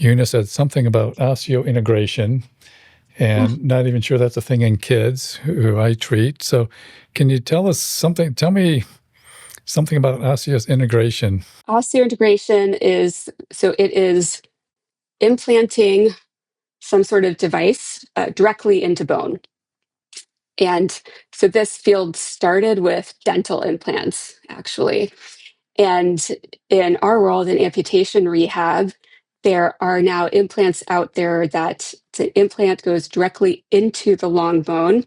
Una said something about osseointegration, and not even sure that's a thing in kids who I treat. So can you tell me something about osseointegration? Osseointegration it is implanting some sort of device directly into bone. And so this field started with dental implants, actually. And in our world, in amputation rehab, there are now implants out there that the implant goes directly into the long bone,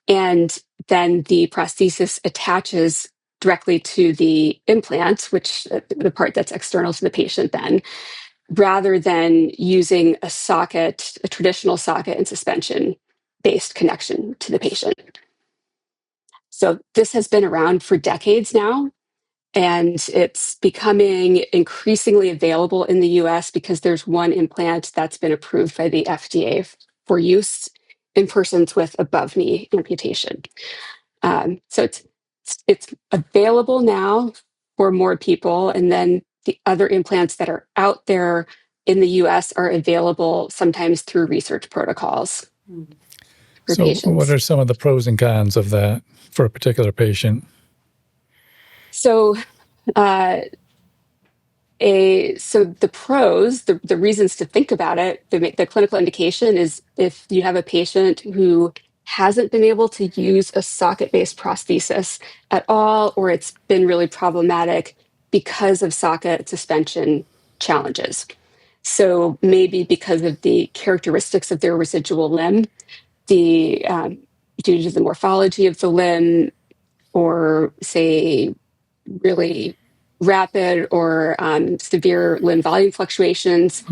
and then the prosthesis attaches directly to the implant, which the part that's external to the patient then, rather than using a traditional socket and suspension based connection to the patient. So this has been around for decades now, and it's becoming increasingly available in the US because there's one implant that's been approved by the FDA for use in persons with above knee amputation. So it's available now for more people, and then the other implants that are out there in the US are available sometimes through research protocols for So what patients. are some of the pros and cons of that for a particular patient? So the pros, the reasons to think about it, the clinical indication is if you have a patient who hasn't been able to use a socket-based prosthesis at all, or it's been really problematic because of socket suspension challenges. So maybe because of the characteristics of their residual limb, the due to the morphology of the limb, or say really rapid or severe limb volume fluctuations.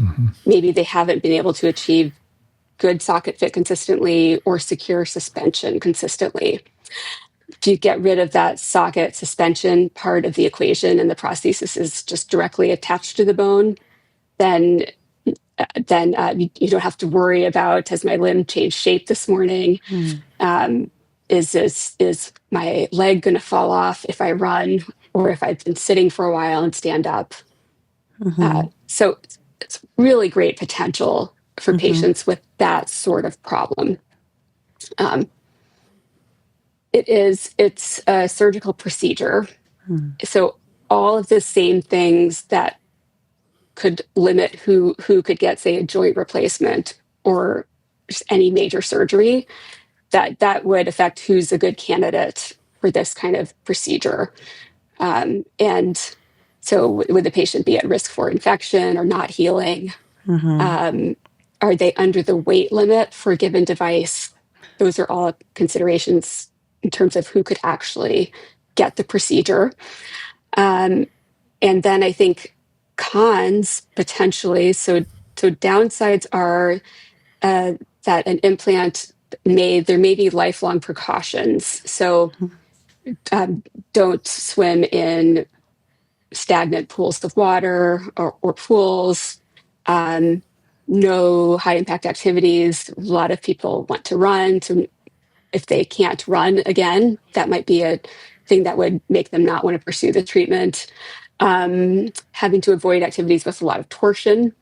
Maybe they haven't been able to achieve good socket fit consistently or secure suspension consistently. If you get rid of that socket suspension part of the equation and the prosthesis is just directly attached to the bone, then you don't have to worry about, has my limb changed shape this morning? Is my leg going to fall off if I run, or if I've been sitting for a while and stand up? So it's really great potential for patients with that sort of problem. It's a surgical procedure. So all of the same things that could limit who could get, say, a joint replacement or just any major surgery, that would affect who's a good candidate for this kind of procedure. And so would the patient be at risk for infection or not healing? Are they under the weight limit for a given device? Those are all considerations in terms of who could actually get the procedure. And then I think cons potentially. So downsides are that an implant there may be lifelong precautions. So don't swim in stagnant pools of water or pools. No high impact activities. A lot of people want to run. So if they can't run again, that might be a thing that would make them not want to pursue the treatment. Having to avoid activities with a lot of torsion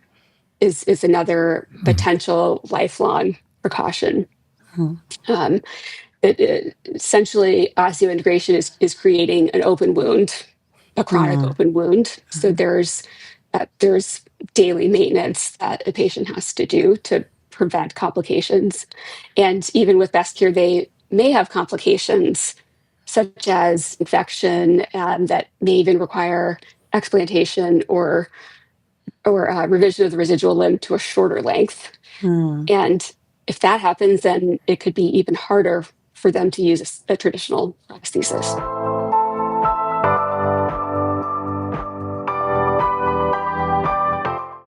is another potential lifelong precaution. Essentially, osseointegration is creating an open wound, a chronic open wound. So there's daily maintenance that a patient has to do to prevent complications. And even with best care, they may have complications such as infection that may even require explantation or revision of the residual limb to a shorter length. And if that happens, then it could be even harder for them to use a traditional prosthesis.